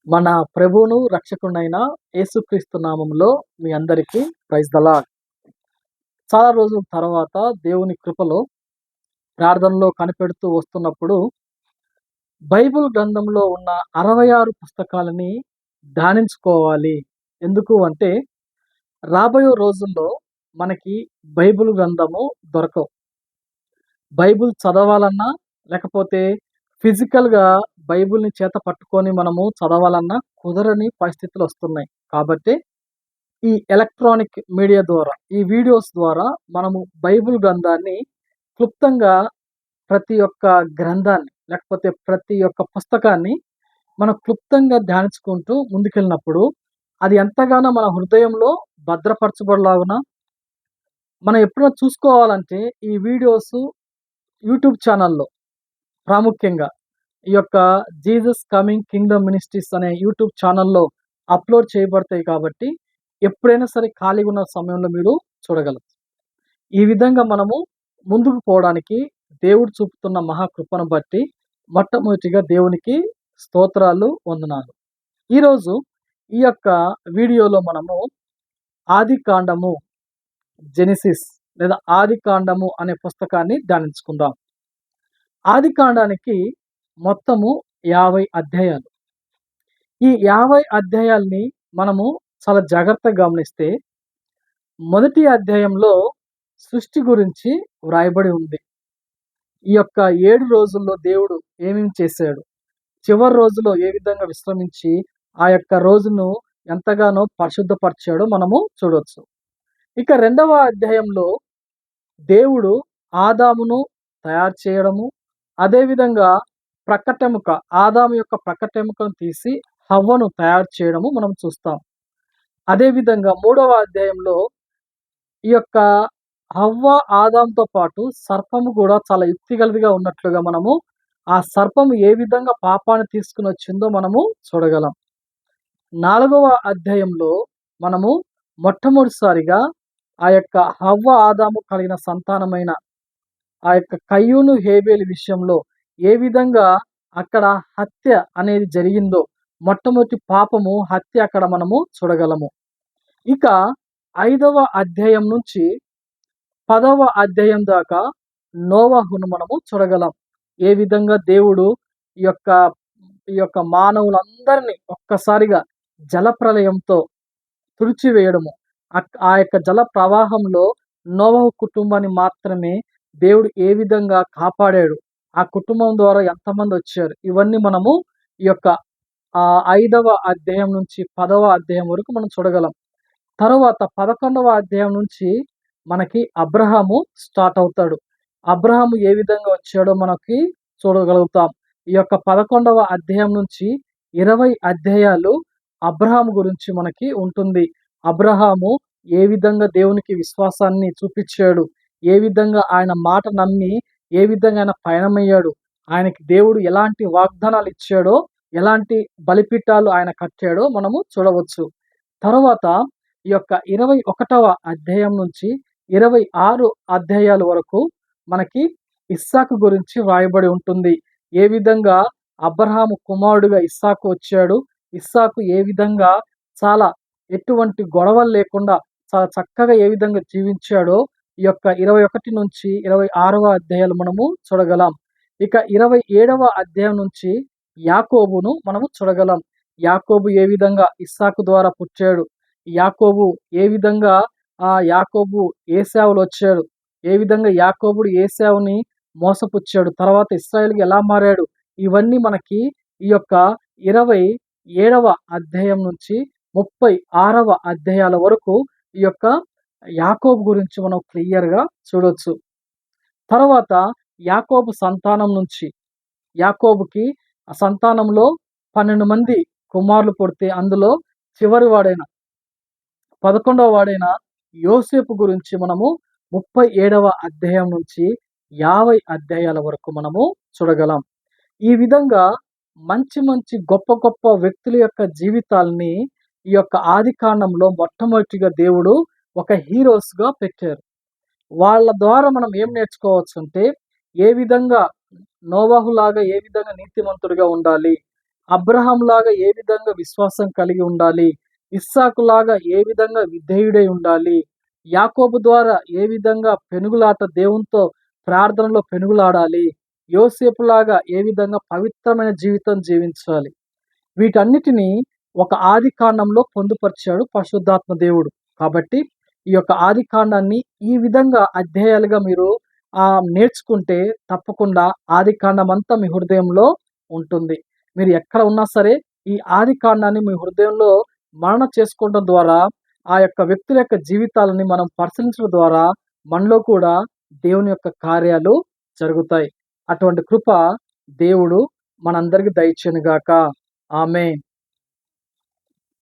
మన ప్రభువును, రక్షకుడైన యేసుక్రీస్తు నామములో మీ అందరికీ ప్రైజ్ ద లార్డ్. చాలా రోజుల తర్వాత దేవుని కృపలో ప్రార్థనలో కనిపెడుతూ వస్తున్నప్పుడు బైబిల్ గ్రంథంలో ఉన్న 66 పుస్తకాలని ధ్యానించుకోవాలి. ఎందుకు అంటే రాబోయే రోజుల్లో మనకి బైబిల్ గ్రంథము దొరకవు. బైబిల్ చదవాలన్నా, లేకపోతే ఫిజికల్‌గా బైబిల్‌ని చేత పట్టుకొని మనము చదవాలన్నా కుదరని పరిస్థితులొస్తున్నాయి. కాబట్టి ఈ ఎలక్ట్రానిక్ మీడియా ద్వారా, ఈ వీడియోస్ ద్వారా మనము బైబిల్ గ్రంథాన్ని క్లుప్తంగా ప్రతి ఒక్క గ్రంథాన్ని, లేకపోతే ప్రతి ఒక్క పుస్తకాన్ని మనం క్లుప్తంగా ధ్యానించుకుంటూ ముందుకెళ్ళినప్పుడు, అది ఎంతగానో మన హృదయంలో భద్రపరచబడలాగున మనం ఎప్పుడైనా చూసుకోవాలంటే ఈ వీడియోసు యూట్యూబ్ ఛానల్‌లో ప్రాముఖ్యంగా ఈ యొక్క జీసస్ కమింగ్ కింగ్డమ్ మినిస్ట్రీస్ అనే యూట్యూబ్ ఛానల్‌లో అప్‌లోడ్ చేయబడతాయి కాబట్టి, ఎప్పుడైనా సరే ఖాళీగా ఉన్న సమయంలో మీరు చూడగలరు. ఈ విధంగా మనము ముందుకు పోవడానికి దేవుడు చూపుతున్న మహాకృపను బట్టి మొట్టమొదటిగా దేవునికి స్తోత్రాలు, వందనాలు. ఈరోజు ఈ యొక్క వీడియోలో మనము ఆదికాండము, జెనెసిస్ లేదా ఆదికాండము అనే పుస్తకాన్ని ధ్యానించుకుందాం. ఆదికాండానికి మొత్తము 50 అధ్యాయాలు. ఈ 50 అధ్యాయాల్ని మనము చాలా జాగ్రత్తగా గమనిస్తే, మొదటి అధ్యాయంలో సృష్టి గురించి వ్రాయబడి ఉంది. ఈ యొక్క 7 రోజుల్లో దేవుడు ఏమేమి చేశాడు, చివరి రోజులో ఏ విధంగా విశ్రమించి ఆ యొక్క రోజును ఎంతగానో పరిశుద్ధపరిచాడో మనము చూడొచ్చు. ఇక రెండవ అధ్యాయంలో దేవుడు ఆదామును తయారు చేయడము, అదేవిధంగా ప్రక్కటెముక, ఆదాము యొక్క ప్రక్కటెముకను తీసి హవ్వను తయారు చేయడము మనం చూస్తాం. అదేవిధంగా మూడవ అధ్యాయంలో ఈ యొక్క హవ్వ, ఆదాంతో పాటు సర్పము కూడా చాలా యుక్తిగలదిగా ఉన్నట్లుగా మనము ఆ సర్పము ఏ విధంగా పాపాన్ని తీసుకుని వచ్చిందో మనము చూడగలం. నాలుగవ అధ్యాయంలో మనము మొట్టమొదటిసారిగా ఆ యొక్క హవ్వ, ఆదాము కలిగిన సంతానమైన ఆ యొక్క కయ్యూను, హేబేలు విషయంలో ఏ విధంగా అక్కడ హత్య అనేది జరిగిందో, మొట్టమొదటి పాపము హత్య అక్కడ మనము చూడగలము. ఇక 5వ అధ్యాయం నుంచి 10వ అధ్యాయం దాకా నోవహును మనము చూడగలం. ఏ విధంగా దేవుడు ఈ యొక్క ఈ యొక్క మానవులందరినీ ఒక్కసారిగా జలప్రళయంతో తుడిచివేయడము, ఆ యొక్క జల ప్రవాహంలో నోవహు కుటుంబాన్ని మాత్రమే దేవుడు ఏ విధంగా కాపాడాడు, ఆ కుటుంబం ద్వారా ఎంతమంది వచ్చారు, ఇవన్నీ మనము ఈ యొక్క 5వ అధ్యాయం నుంచి 10వ అధ్యాయం వరకు మనం చూడగలం. తర్వాత 11వ అధ్యాయం నుంచి మనకి అబ్రహాము స్టార్ట్ అవుతాడు. అబ్రహాము ఏ విధంగా వచ్చాడో మనకి చూడగలుగుతాం. ఈ యొక్క 11వ అధ్యాయం నుంచి 20 అధ్యాయాలు అబ్రహాము గురించి మనకి ఉంటుంది. అబ్రహాము ఏ విధంగా దేవునికి విశ్వాసాన్ని చూపించాడు, ఏ విధంగా ఆయన మాట నమ్మి ఏ విధంగా ఆయన పయనమయ్యాడు, ఆయనకి దేవుడు ఎలాంటి వాగ్దానాలు ఇచ్చాడో, ఎలాంటి బలిపీఠాలు ఆయన కట్టాడో మనము చూడవచ్చు. తర్వాత ఈ యొక్క 21వ అధ్యాయం నుంచి 26 అధ్యాయాల వరకు మనకి ఇస్సాకు గురించి వ్రాయబడి ఉంటుంది. ఏ విధంగా అబ్రహాము కుమారుడుగా ఇస్సాకు వచ్చాడు, ఇస్సాకు ఏ విధంగా చాలా ఎటువంటి గొడవలు లేకుండా చాలా చక్కగా ఏ విధంగా జీవించాడో ఈ యొక్క 21 నుంచి 26వ అధ్యాయాలు మనము చూడగలం. ఇక 27వ అధ్యాయం నుంచి యాకోబును మనము చూడగలం. యాకోబు ఏ విధంగా ఇస్సాకు ద్వారా పుట్టాడు, యాకోబు ఏ విధంగా యాకోబు ఏశావులు వచ్చాడు, ఏ విధంగా యాకోబుడు ఏశావుని మోసపుచ్చాడు, తర్వాత ఇశ్రాయేలుగా ఎలా మారాడు, ఇవన్నీ మనకి ఈ యొక్క 27వ అధ్యాయం నుంచి 36వ అధ్యాయాల వరకు ఈ యొక్క యాకోబు గురించి మనం క్లియర్‌గా చూడొచ్చు. తర్వాత యాకోబు సంతానం నుంచి, యాకోబుకి ఆ సంతానంలో 12 మంది కుమారులు పుడితే అందులో చివరి వాడైన 11వ వాడైన యోసేపు గురించి మనము 37వ అధ్యాయం నుంచి 50 అధ్యాయాల వరకు మనము చూడగలం. ఈ విధంగా మంచి మంచి గొప్ప గొప్ప వ్యక్తుల యొక్క జీవితాల్ని ఈ యొక్క ఆదికాండంలో మొట్టమొదటిగా దేవుడు ఒక హీరోస్‌గా పెట్టారు. వాళ్ళ ద్వారా మనం ఏం నేర్చుకోవచ్చు అంటే, ఏ విధంగా నోవహులాగా ఏ విధంగా నీతిమంతుడిగా ఉండాలి, అబ్రహాం లాగా ఏ విధంగా విశ్వాసం కలిగి ఉండాలి, ఇస్సాకు లాగా ఏ విధంగా విధేయుడై ఉండాలి, యాకోబు ద్వారా ఏ విధంగా పెనుగులాట దేవునితో ప్రార్థనలో పెనుగులాడాలి, యోసేపు లాగా ఏ విధంగా పవిత్రమైన జీవితం జీవించాలి, వీటన్నిటిని ఒక ఆదికాండంలో పొందుపరిచాడు పరిశుద్ధాత్మ దేవుడు. కాబట్టి ఈ యొక్క ఆదికాండాన్ని ఈ విధంగా అధ్యాయాలుగా మీరు నేర్చుకుంటే తప్పకుండా ఆదికాండం అంతా మీ హృదయంలో ఉంటుంది. మీరు ఎక్కడ ఉన్నా సరే ఈ ఆదికాండాన్ని మీ హృదయంలో మనన చేసుకోవడం ద్వారా ఆ యొక్క వ్యక్తుల యొక్క జీవితాలని మనం పరిశీలించడం ద్వారా మనలో కూడా దేవుని యొక్క కార్యాలు జరుగుతాయి. అటువంటి కృప దేవుడు మనందరికి దయచేయునుగాక. ఆమేన్.